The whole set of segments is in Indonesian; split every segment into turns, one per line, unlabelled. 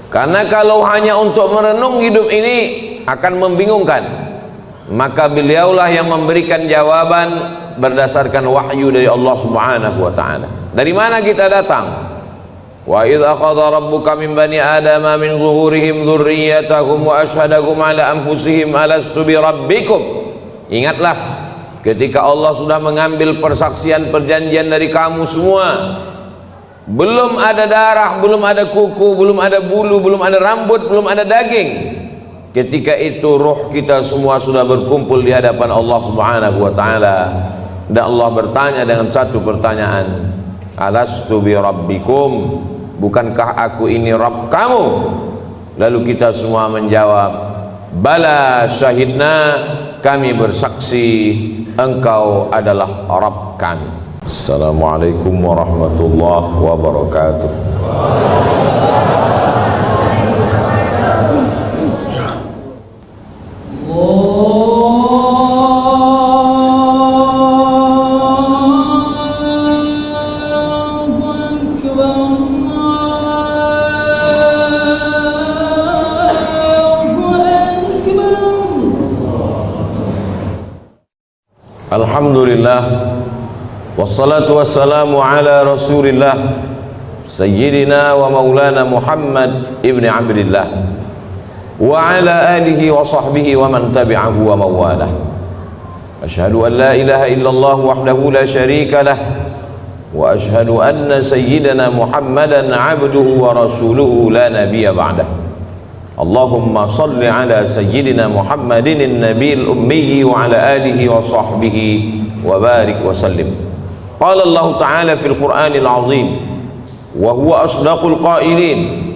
Karena kalau hanya untuk merenung hidup ini akan membingungkan, maka beliaulah yang memberikan jawaban berdasarkan wahyu dari Allah Subhanahu wa ta'ala. Dari mana kita datang? Wa idh akhadha rabbuka min bani adama min zuhurihim dzurriyyatahum wa asyhadahum ala anfusihim alastu bi rabbikum. Ingatlah ketika Allah sudah mengambil persaksian perjanjian dari kamu semua. Belum ada darah, belum ada kuku, belum ada bulu, belum ada rambut, belum ada daging. Ketika itu ruh kita semua sudah berkumpul di hadapan Allah Subhanahu wa ta'ala, dan Allah bertanya dengan satu pertanyaan, alastu bi rabbikum, bukankah aku ini Rabb kamu? Lalu kita semua menjawab, bala syahidna, kami bersaksi engkau adalah Rabb kami. Assalamualaikum warahmatullahi wabarakatuh. Alhamdulillah, wassalatu wassalamu ala rasulillah sayyidina wa maulana Muhammad ibn Abdillah wa ala alihi wa sahbihi wa man tabi'ahu wa mawalah. Ashhadu an la ilaha illallah wahdahu la syarika lah wa ashhadu anna sayyidina Muhammadan abduhu wa rasuluhu la nabiyya ba'dah. Allahumma salli ala sayyidina Muhammadin an-nabiyil ummi wa ala alihi wa sahbihi wa barik wa sallim. Qala Allah Ta'ala fil Qur'anil azim wa huwa asdaqul qailin.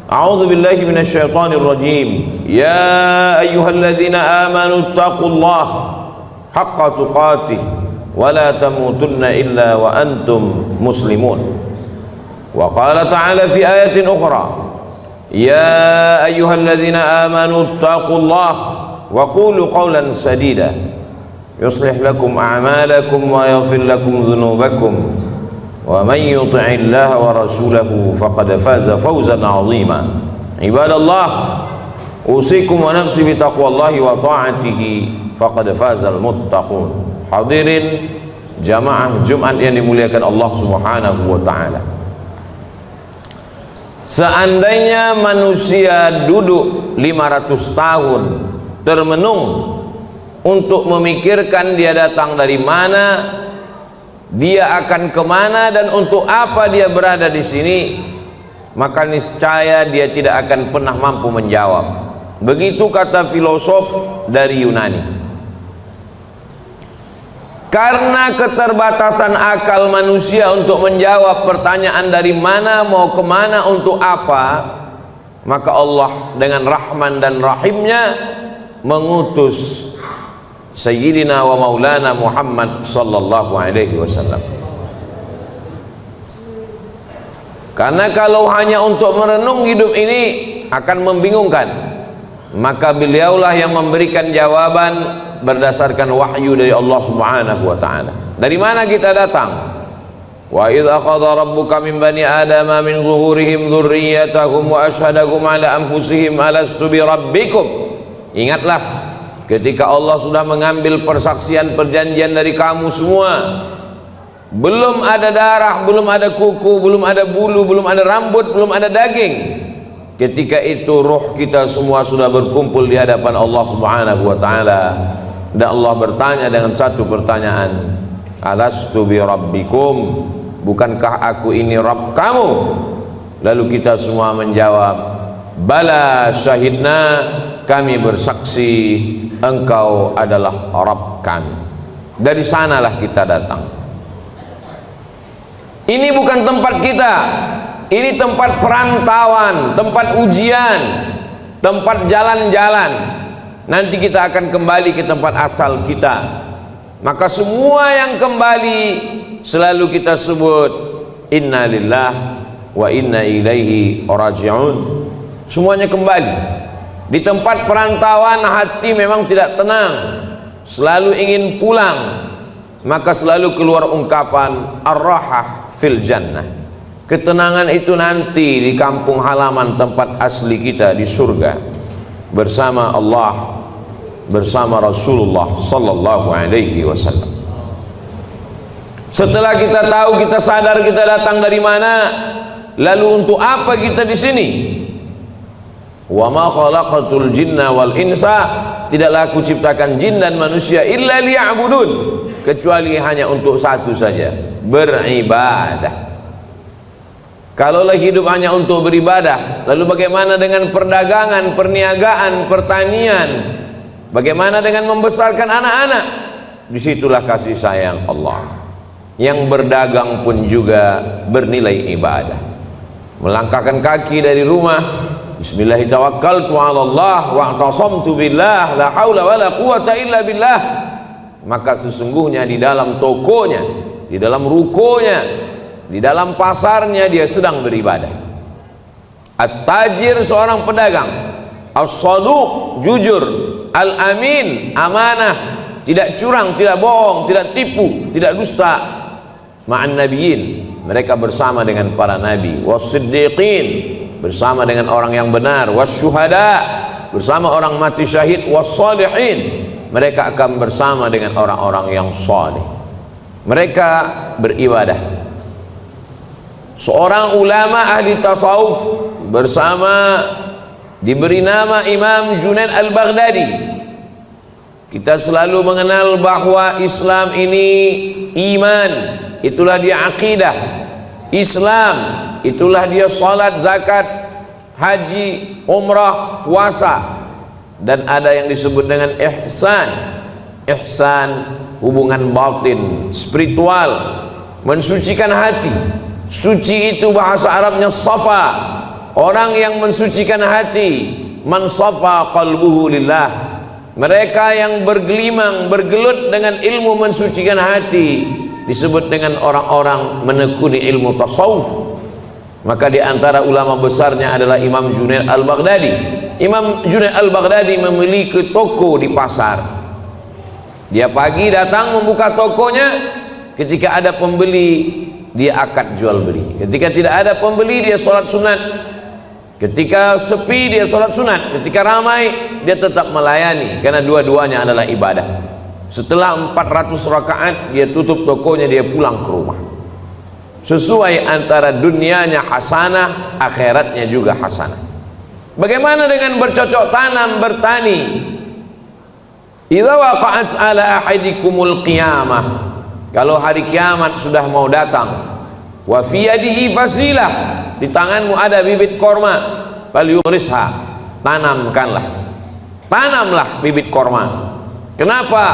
A'udzu billahi minasy syaithanir rajim. Ya ayyuhalladzina amanu taqullaha haqqa tuqatih wa la tamutunna illa wa antum muslimun. Wa qala ta'ala fi ayatin ukhra, ya ayyuhalladzina amanu taqullaha wa qulu qawlan sadida yuslih lakum a'malakum wa yaghfir lakum dhunubakum wa man yuti'illaha wa rasulahu faqad faza fawzan 'azima. Ibadallah, usikum wa nafsi bi taqwallahi wa ta'atihi faqad fazal muttaqun. Hadirin jamaah Jumat yang dimuliakan Allah Subhanahu wa ta'ala, seandainya manusia duduk 500 tahun termenung untuk memikirkan dia datang dari mana, dia akan kemana, dan untuk apa dia berada di sini, maka niscaya dia tidak akan pernah mampu menjawab. Begitu kata filosof dari Yunani. Karena keterbatasan akal manusia untuk menjawab pertanyaan dari mana, mau kemana, untuk apa, maka Allah dengan Rahman dan Rahimnya mengutus Sayyidina wa Maulana Muhammad sallallahu alaihi wasallam. Karena kalau hanya untuk merenung hidup ini akan membingungkan, maka beliaulah yang memberikan jawaban berdasarkan wahyu dari Allah Subhanahu wa ta'ala. Dari mana kita datang? Wa idh akhadha rabbuka min bani adama min zuhurihim dzurriyyatahum wa asyhadahum ala anfusihim alastu bi rabbikum. Ingatlah ketika Allah sudah mengambil persaksian perjanjian dari kamu semua. Belum ada darah, belum ada kuku, belum ada bulu, belum ada rambut, belum ada daging. Ketika itu ruh kita semua sudah berkumpul di hadapan Allah Subhanahu wa ta'ala, dan Allah bertanya dengan satu pertanyaan, alastu bi rabbikum, bukankah aku ini Rabb kamu? Lalu kita semua menjawab, bala syahidna, kami bersaksi engkau adalah Rabb kami. Dari sanalah kita datang. Ini bukan tempat kita, ini tempat perantauan, tempat ujian, tempat jalan-jalan. Nanti kita akan kembali ke tempat asal kita. Maka semua yang kembali selalu kita sebut inna lillahi wa inna ilaihi raji'un. Semuanya kembali. Di tempat perantauan hati memang tidak tenang, selalu ingin pulang. Maka selalu keluar ungkapan ar-rahah fil jannah, Ketenangan itu nanti di kampung halaman tempat asli kita di surga bersama Allah, bersama Rasulullah sallallahu alaihi wasallam. Setelah kita tahu, kita sadar kita datang dari mana, lalu untuk apa kita di sini? Wa ma khalaqatul jinna wal insa, tidaklah aku ciptakan jin dan manusia illa liya'budun, kecuali hanya untuk satu saja, beribadah. Kalaulah hidup hanya untuk beribadah, lalu bagaimana dengan perdagangan, perniagaan, pertanian? Bagaimana dengan membesarkan anak-anak? Disitulah kasih sayang Allah. Yang berdagang pun juga bernilai ibadah. Melangkahkan kaki dari rumah, bismillahirrahmanirrahim, tawakkaltu 'ala Allah wa i'tasamtu billah, la haula wala quwata illa billah. Maka sesungguhnya di dalam tokonya, di dalam rukonya, di dalam pasarnya dia sedang beribadah. At-tajir seorang pedagang, as-saduq jujur, al-amin amanah, tidak curang, tidak bohong, tidak tipu, tidak dusta. Ma'an nabiyyin, mereka bersama dengan para nabi, was-siddiqin, bersama dengan orang yang benar, was-syuhada, bersama orang mati syahid, was-salihin, mereka akan bersama dengan orang-orang yang saleh. Mereka beribadah. Seorang ulama ahli tasawuf bersama, diberi nama Imam Junaid al-Baghdadi. Kita selalu mengenal bahwa Islam ini iman, itulah dia akidah. Islam itulah dia salat, zakat, haji, umrah, puasa. Dan ada yang disebut dengan ihsan. Ihsan hubungan batin, spiritual, mensucikan hati. Suci itu bahasa Arabnya safa, orang yang mensucikan hati. Man safa qalbuhu lillah, mereka yang bergelimang, bergelut dengan ilmu mensucikan hati disebut dengan orang-orang menekuni ilmu tasawuf. Maka di antara ulama besarnya adalah Imam Junaid al-Baghdadi. Imam Junaid al-Baghdadi memiliki toko di pasar. Dia pagi datang membuka tokonya, ketika ada pembeli dia akad jual beli, ketika tidak ada pembeli dia sholat sunat, ketika sepi dia sholat sunat, ketika ramai dia tetap melayani, karena dua-duanya adalah ibadah. Setelah 400 rakaat dia tutup tokonya, dia pulang ke rumah. Sesuai antara dunianya hasanah, akhiratnya juga hasanah. Bagaimana dengan bercocok tanam, bertani? Idza waqa'at ala ahadikumul qiyamah, kalau hari kiamat sudah mau datang, wa fi yadihi fasilah, di tanganmu ada bibit korma, falyughrisha, tanamlah bibit korma. Kenapa?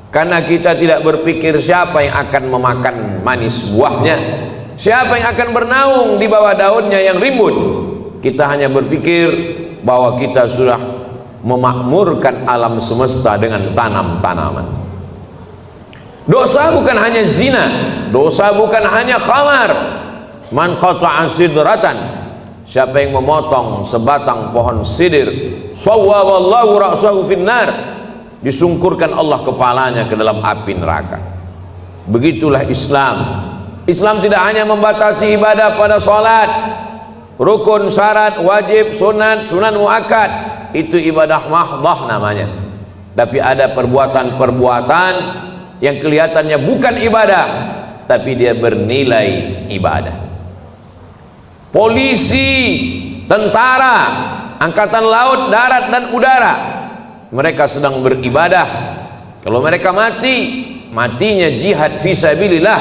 Karena kita tidak berpikir siapa yang akan memakan manis buahnya, siapa yang akan bernaung di bawah daunnya yang rimbun. Kita hanya berpikir bahwa kita sudah memakmurkan alam semesta dengan tanam-tanaman. Dosa bukan hanya zina, dosa bukan hanya khamar. Man qata'a sidratan, siapa yang memotong sebatang pohon sidir, sawwaballahu ra'sahu finnar, disungkurkan Allah kepalanya ke dalam api neraka. Begitulah Islam. Islam tidak hanya membatasi ibadah pada salat, rukun, syarat, wajib, sunat, sunan muakkad, itu ibadah mahdhah namanya. Tapi ada perbuatan-perbuatan yang kelihatannya bukan ibadah, tapi dia bernilai ibadah. Polisi, tentara, angkatan laut, darat dan udara, mereka sedang beribadah. Kalau mereka mati, matinya jihad fisabilillah,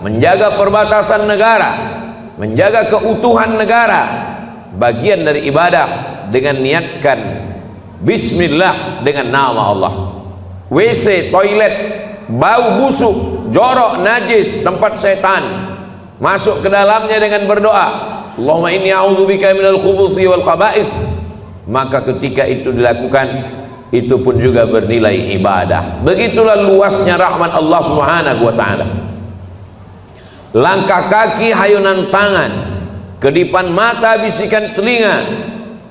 menjaga perbatasan negara, menjaga keutuhan negara, bagian dari ibadah dengan niatkan bismillah dengan nama Allah. WC, toilet, bau busuk, jorok, najis, tempat setan, masuk ke dalamnya dengan berdoa, Allahumma inni a'udzubika minal khubuthi wal khaba'ith, maka ketika itu dilakukan, itu pun juga bernilai ibadah. Begitulah luasnya rahmat Allah subhanahu wa ta'ala. Langkah kaki, hayunan tangan, kedipan mata, bisikan telinga,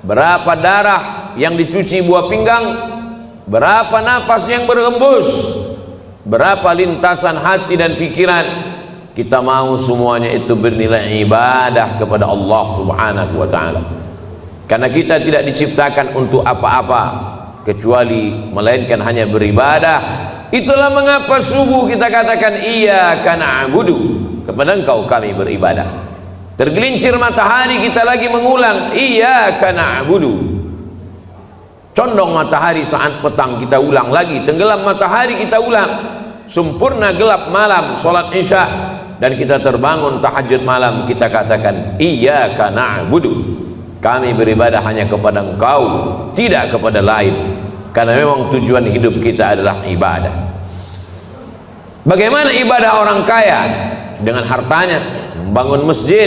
berapa darah yang dicuci buah pinggang, berapa nafas yang berhembus, berapa lintasan hati dan pikiran, kita mau semuanya itu bernilai ibadah kepada Allah Subhanahu wa ta'ala. Karena kita tidak diciptakan untuk apa-apa kecuali melainkan hanya beribadah. Itulah mengapa subuh kita katakan iyyaka na'budu, kepada Engkau kami beribadah. Tergelincir matahari kita lagi mengulang iyyaka na'budu. Condong matahari saat petang kita ulang lagi, tenggelam matahari kita ulang, sempurna gelap malam sholat isya dan kita terbangun tahajud malam, kita katakan iyyaka na'budu, kami beribadah hanya kepada Engkau, tidak kepada lain. Karena memang tujuan hidup kita adalah ibadah. Bagaimana ibadah orang kaya? Dengan hartanya membangun masjid,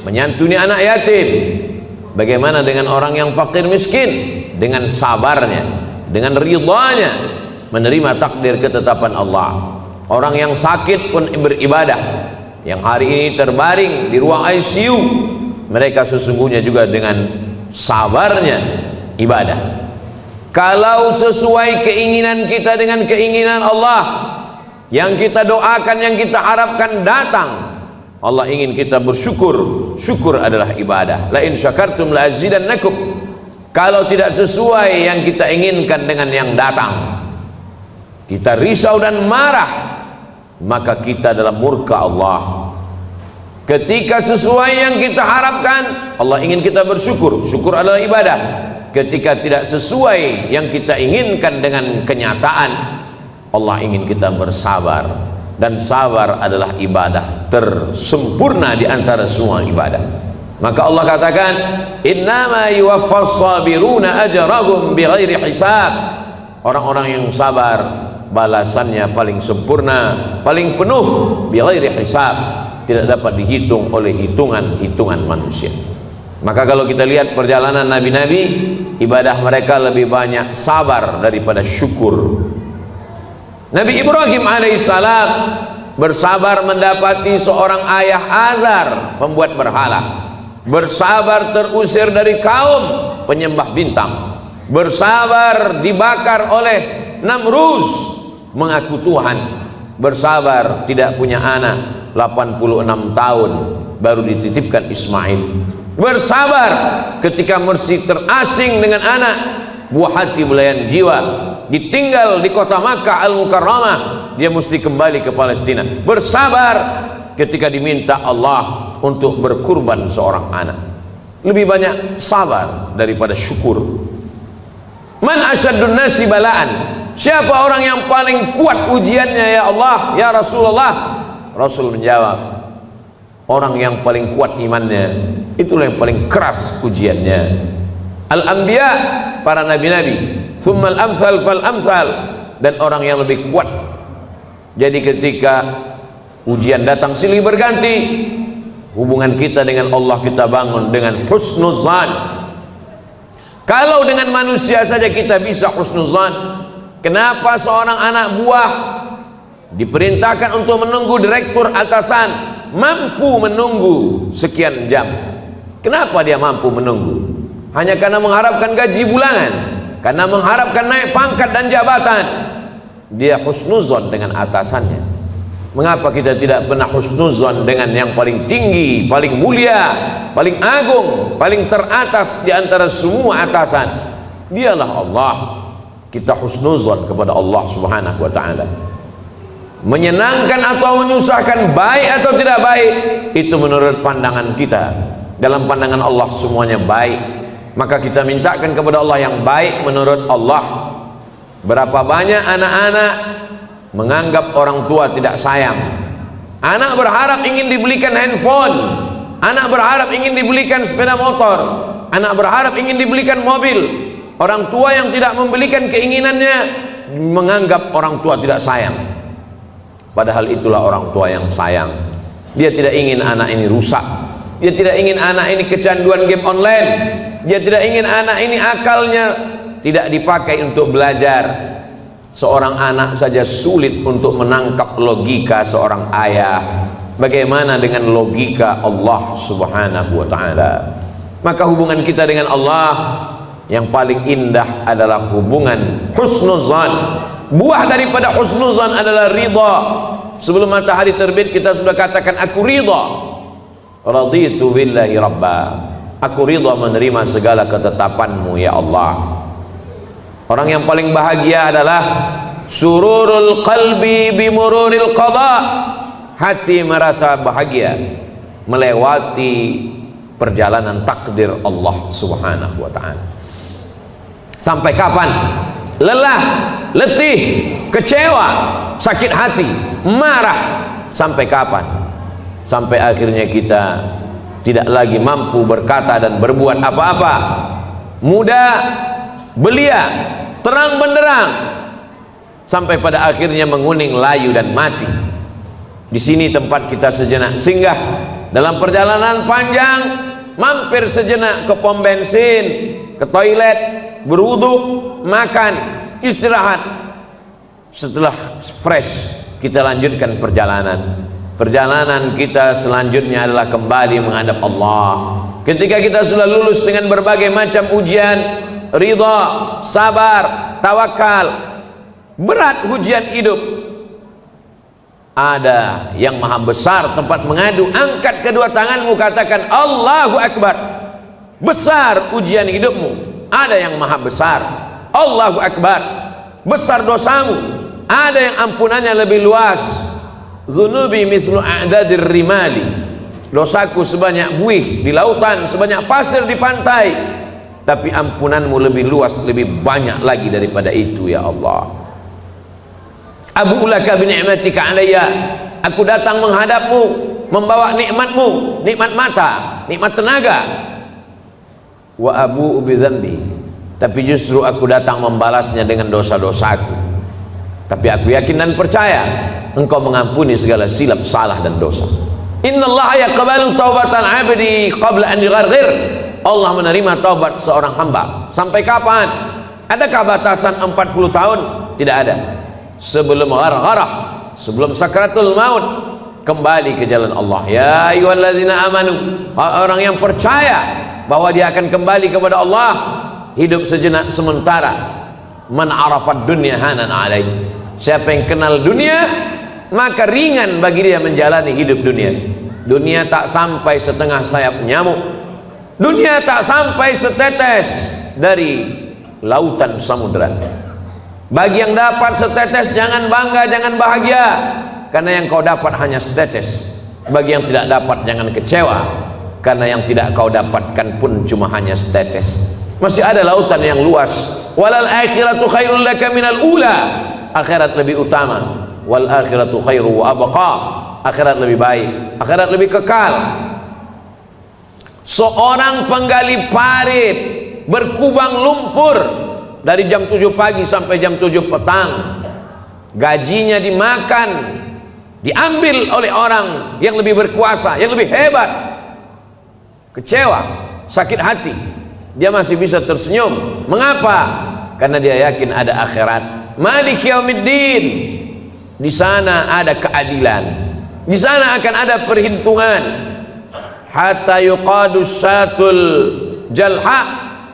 menyantuni anak yatim. Bagaimana dengan orang yang fakir miskin? Dengan sabarnya, dengan ridhanya menerima takdir ketetapan Allah. Orang yang sakit pun beribadah, yang hari ini terbaring di ruang ICU, mereka sesungguhnya juga dengan sabarnya ibadah. Kalau sesuai keinginan kita dengan keinginan Allah, yang kita doakan, yang kita harapkan datang, Allah ingin kita bersyukur. Syukur adalah ibadah. La in syakartum la azidannakum. Kalau tidak sesuai yang kita inginkan dengan yang datang, kita risau dan marah, maka kita dalam murka Allah. Ketika sesuai yang kita harapkan, Allah ingin kita bersyukur. Syukur adalah ibadah. Ketika tidak sesuai yang kita inginkan dengan kenyataan, Allah ingin kita bersabar. Dan sabar adalah ibadah tersempurna di antara semua ibadah. Maka Allah katakan, innama yuwaffas sabiruna ajrahum bighairi hisab. Orang-orang yang sabar balasannya paling sempurna, paling penuh, bighairi hisab, tidak dapat dihitung oleh hitungan manusia. Maka kalau kita lihat perjalanan nabi-nabi, ibadah mereka lebih banyak sabar daripada syukur. Nabi Ibrahim alaihissalam bersabar mendapati seorang ayah Azar, pembuat berhala. Bersabar terusir dari kaum penyembah bintang. Bersabar dibakar oleh Namruz, mengaku Tuhan. Bersabar tidak punya anak, 86 tahun baru dititipkan Ismail. Bersabar ketika mesti terasing dengan anak, buah hati belayan jiwa, ditinggal di kota Makkah Al-Mukarramah, dia mesti kembali ke Palestina. Bersabar ketika diminta Allah untuk berkurban seorang anak. Lebih banyak sabar daripada syukur. Man asyaddun nasi balaan, siapa orang yang paling kuat ujiannya ya Allah, ya Rasulullah? Rasul menjawab, orang yang paling kuat imannya, itulah yang paling keras ujiannya. Al-anbiya, para nabi-nabi, thumma al-amthal fal-amthal, dan orang yang lebih kuat. Jadi ketika ujian datang silih berganti, hubungan kita dengan Allah kita bangun dengan husnuzan. Kalau dengan manusia saja kita bisa husnuzan, kenapa seorang anak buah diperintahkan untuk menunggu direktur atasan mampu menunggu sekian jam? Kenapa dia mampu menunggu? Hanya karena mengharapkan gaji bulanan, karena mengharapkan naik pangkat dan jabatan. Dia husnuzon dengan atasannya. Mengapa kita tidak pernah husnuzon dengan yang paling tinggi, paling mulia, paling agung, paling teratas di antara semua atasan? Dialah Allah. Kita husnuzon kepada Allah Subhanahu wa ta'ala. Menyenangkan atau menyusahkan, baik atau tidak baik, itu menurut pandangan kita. Dalam pandangan Allah semuanya baik. Maka kita mintakan kepada Allah yang baik menurut Allah. Berapa banyak anak-anak menganggap orang tua tidak sayang. Anak berharap ingin dibelikan handphone, anak berharap ingin dibelikan sepeda motor, anak berharap ingin dibelikan mobil. Orang tua yang tidak membelikan keinginannya menganggap orang tua tidak sayang. Padahal itulah orang tua yang sayang. Dia tidak ingin anak ini rusak, dia tidak ingin anak ini kecanduan game online, dia tidak ingin anak ini akalnya tidak dipakai untuk belajar. Seorang anak saja sulit untuk menangkap logika seorang ayah. Bagaimana dengan logika Allah Subhanahu wa ta'ala? Maka hubungan kita dengan Allah yang paling indah adalah hubungan husnuzan. Buah daripada husnuzan adalah ridha. Sebelum matahari terbit kita sudah katakan aku ridha. Raditu billahi rabba. Aku ridha menerima segala ketetapan-Mu ya Allah. Orang yang paling bahagia adalah sururul qalbi bimururil qada. Hati merasa bahagia melewati perjalanan takdir Allah Subhanahu wa ta'ala. Sampai kapan? Lelah, letih, kecewa, sakit hati, marah. Sampai kapan? Sampai akhirnya kita tidak lagi mampu berkata dan berbuat apa-apa. Muda, belia, terang benderang, sampai pada akhirnya menguning, layu dan mati. Di sini tempat kita sejenak singgah dalam perjalanan panjang, mampir sejenak ke pom bensin, ke toilet, berwudu, makan, istirahat. Setelah fresh kita lanjutkan perjalanan. Perjalanan kita selanjutnya adalah kembali menghadap Allah. Ketika kita sudah lulus dengan berbagai macam ujian, ridha, sabar, tawakal, berat ujian hidup, ada yang maha besar tempat mengadu. Angkat kedua tanganmu, katakan Allahu Akbar. Besar ujian hidupmu, ada yang maha besar. Allahu Akbar. Besar dosamu, ada yang ampunannya lebih luas. Dzunubi mithlu a'dadir rimali. Dosaku sebanyak buih di lautan, sebanyak pasir di pantai, tapi ampunanmu lebih luas, lebih banyak lagi daripada itu ya Allah. Abu'u laka bi ni'matika alayya. Aku datang menghadapmu membawa nikmatmu, nikmat mata, nikmat tenaga. Wa abu'u bi dzambi. Tapi justru aku datang membalasnya dengan dosa-dosaku. Tapi aku yakin dan percaya Engkau mengampuni segala silap, salah dan dosa. Innallaha yaqbalu taubatan 'abdi qabla an yugharghir. Allah menerima taubat seorang hamba. Sampai kapan? Adakah batasan 40 tahun? Tidak ada. Sebelum ghargharah, sebelum sakratul maut, kembali ke jalan Allah. Ya ayyuhalladzina amanu, orang yang percaya bahwa dia akan kembali kepada Allah, hidup sejenak sementara. Man arafad dunya hanan alaih. Siapa yang kenal dunia, maka ringan bagi dia menjalani hidup dunia. Dunia tak sampai setengah sayap nyamuk. Dunia tak sampai setetes dari lautan samudra. Bagi yang dapat setetes, jangan bangga, jangan bahagia, karena yang kau dapat hanya setetes. Bagi yang tidak dapat, jangan kecewa, karena yang tidak kau dapatkan pun cuma hanya setetes. Masih ada lautan yang luas. Walal akhiratu khairul laka minal ula. Akhirat lebih utama. Wal akhiratu khairu wa abqa. Akhirat lebih baik, akhirat lebih kekal. Seorang penggali parit berkubang lumpur dari jam 7 pagi sampai jam 7 petang, gajinya dimakan, diambil oleh orang yang lebih berkuasa, yang lebih hebat. Kecewa, sakit hati, dia masih bisa tersenyum. Mengapa? Karena dia yakin ada akhirat. Malik yaumiddin. Di sana ada keadilan, di sana akan ada perhitungan. Hatta yuqadus satul jalha,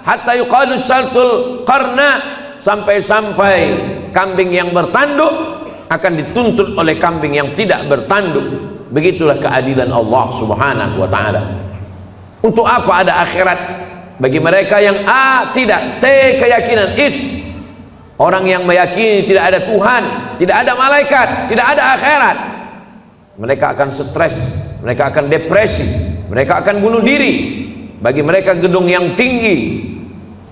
hatta yuqadus satul qarna, sampai-sampai kambing yang bertanduk akan dituntut oleh kambing yang tidak bertanduk. Begitulah keadilan Allah Subhanahu wa ta'ala. Untuk apa ada akhirat? Bagi mereka yang tidak, keyakinan, orang yang meyakini tidak ada Tuhan, tidak ada malaikat, tidak ada akhirat, mereka akan stres, mereka akan depresi, mereka akan bunuh diri. Bagi mereka gedung yang tinggi,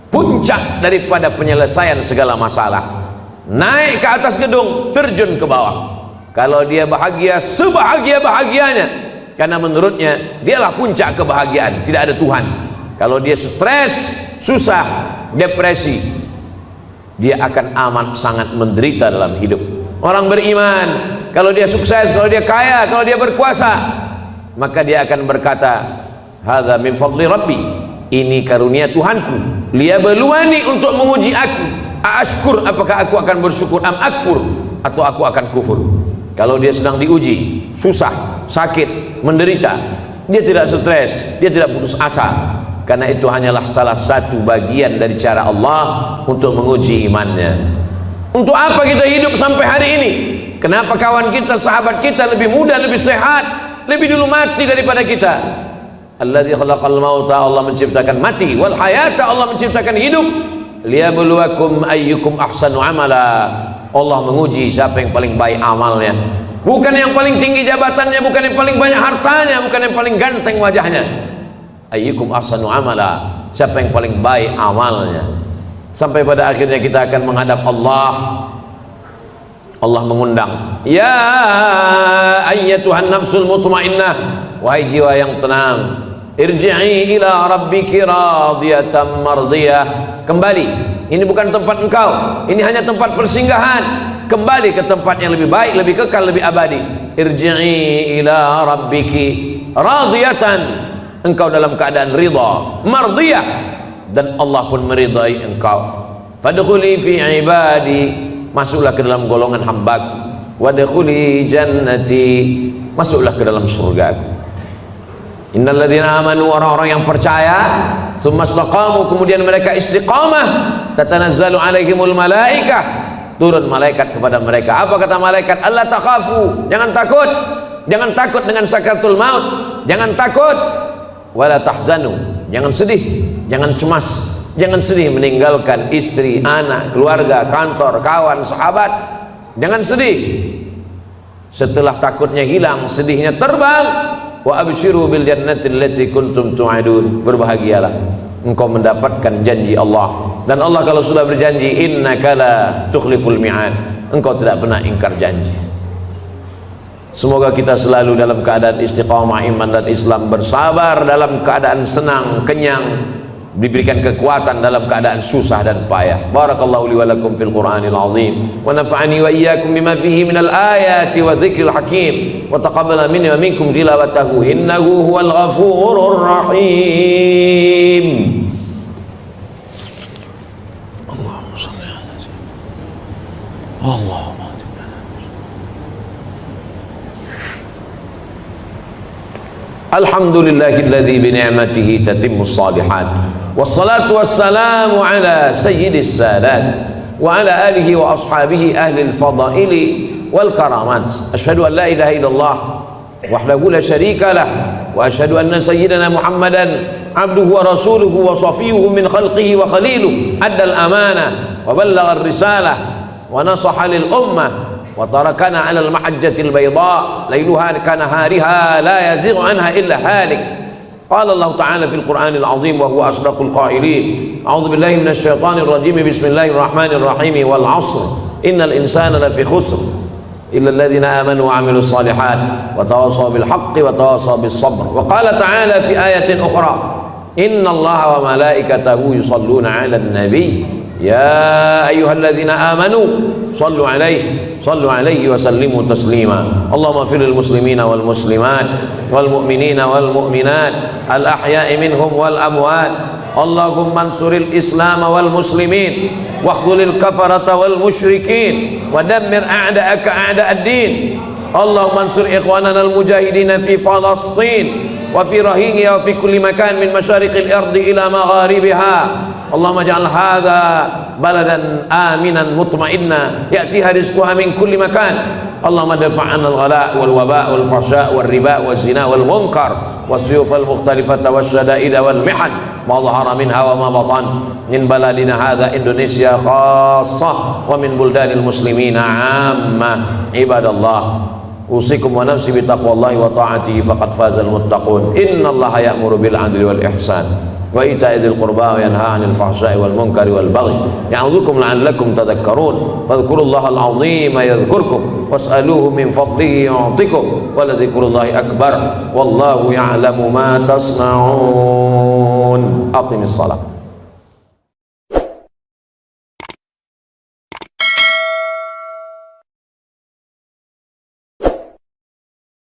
puncak daripada penyelesaian segala masalah. Naik ke atas gedung, terjun ke bawah. Kalau dia bahagia, sebahagia-bahagianya, karena menurutnya dialah puncak kebahagiaan, tidak ada Tuhan. Kalau dia stres, susah, depresi, dia akan amat sangat menderita dalam hidup. Orang beriman, kalau dia sukses, kalau dia kaya, kalau dia berkuasa, maka dia akan berkata, hadza min fadli rabbi, ini karunia Tuhanku, liyabluwani, untuk menguji aku. Ashkur, apakah aku akan bersyukur, am akfur, atau aku akan kufur. Kalau dia sedang diuji, susah, sakit, menderita, dia tidak stres, dia tidak putus asa, karena itu hanyalah salah satu bagian dari cara Allah untuk menguji imannya. Untuk apa kita hidup sampai hari ini? Kenapa kawan kita, sahabat kita lebih muda, lebih sehat, lebih dulu mati daripada kita? Alladzi khalaqal mauta, Allah menciptakan mati, wal hayata, Allah menciptakan hidup, liyabluwakum ayyukum ahsanu amala. Allah menguji siapa yang paling baik amalnya, bukan yang paling tinggi jabatannya, bukan yang paling banyak hartanya, bukan yang paling ganteng wajahnya. Ayyukum ahsanu amala, siapa yang paling baik amalnya. Sampai pada akhirnya kita akan menghadap Allah. Allah mengundang, ya ayyatuhan nafsul mutmainnah, wahai jiwa yang tenang, irji'i ila rabbiki radiyatan mardiyah. Kembali, ini bukan tempat engkau, ini hanya tempat persinggahan. Kembali ke tempat yang lebih baik, lebih kekal, lebih abadi. Irji'i ila rabbiki radiyatan, engkau dalam keadaan ridha, mardiyah, dan Allah pun meridai engkau. Fadkhuli fi ibadi, masuklah ke dalam golongan hambaku. Wadkhuli jannati, masuklah ke dalam surgaku. Innal ladzina amanu, orang-orang yang percaya, tsumma istaqamu, kemudian mereka istiqamah, tatanazzalu alaihimul malaikah, turun malaikat kepada mereka. Apa kata malaikat? Allah takhafu, jangan takut, jangan takut dengan sakaratul maut, jangan takut. Wala tahzanu, jangan sedih, jangan cemas, jangan sedih meninggalkan istri, anak, keluarga, kantor, kawan, sahabat. Jangan sedih. Setelah takutnya hilang, sedihnya terbang. Wa abshiru bil jannati allati kuntum tu'adun, berbahagialah, engkau mendapatkan janji Allah. Dan Allah kalau sudah berjanji, innaka la tukhliful mi'ad, engkau tidak pernah ingkar janji. Semoga kita selalu dalam keadaan istiqamah iman dan Islam, bersabar dalam keadaan senang, kenyang, diberikan kekuatan dalam keadaan susah dan payah. Barakallahu li wa lakum fil Qur'anil azim, wa nafa'ani wa iyyakum bima fihi minal ayati wa dzikril hakim, wa taqabbala minni wa minkum tilawatahu innahu huwal ghafurur rahim. Allahumma shalli ala sayyidina Allahumma alhamdulillahilladzi bi ni'matihi tatimmus shalihat, wassalatu wassalamu ala sayyidis sadat wa ala alihi wa ashabihi ahli al-fadaili wal karamat. Asyhadu an la ilaha illallah wahdahu la syarika lah, wa asyhadu anna sayyidana Muhammadan abduhu wa rasuluhu wa safiyuhu min khalqihi wa khaliluhu, addal amanah wa ballagha ar-risalah wa nasaha lil ummah wa tarakana 'ala al-mahajjatil bayda lailuha kanahariha la yazighu anha illa halik. Qala Allah Ta'ala fil Qur'anil azim wa huwa asdaqul qailin. A'udzu billahi minasy syaithanir rajim. Bismillahirrahmanirrahim. Wal 'ashr innal insana lafi khusr illa alladhina amanu wa 'amilus shalihat wa tawassaw bil haqqi wa tawassaw bis sabr. Wa qala ta'ala fi ayatin ukhra, innallaha wa malaikatahu yusalluna 'alan nabiy ya ayyuhalladzina amanu sallu alaihi wa sallimu taslima. Allahumma fir lil muslimina wal muslimat wal mu'minina wal mu'minat al ahya'i minhum wal amwat. Allahumma ansuril islam wal muslimin waqdhulil kafarata wal musyrikin wa dammir a'da'aka a'da'ad din. Allahumma ansur ikhwanana al mujahidina fi Falastin wa fi Rohingya wa fi kulli makan min masyariqil ardi ila magharibiha. Allahumma ja'al hadha baladan aminan mutmainna ya'tiha rizquha min kulli makan. Allahumma dafa'an al-ghala wal waba wal fahsya wal riba wal zina wal munkar wasyuf al mukhtalifata wasyada'id wal mihan ma dhahara minha wa ma batan min baladina hadha Indonesia khassah wa min buldanil muslimina 'amma. Ibadallah, usikum wa nafsi bi taqwallahi wa ta'atihi faqad fazal muttaqun. Innallaha ya'muru bil 'adli wal ihsan wa ita'i dzil qurba wa yanha 'anil fahsya'i wal munkari wal baghi ya'udzukum la'allakum tadhakkarun. Fadhkurullahal 'azima yadhkurkum was'aluhu min fadlihi yu'tikum wa ladhikrullahi akbar wallahu ya'lamu ma tasna'un. Aqimis shalah.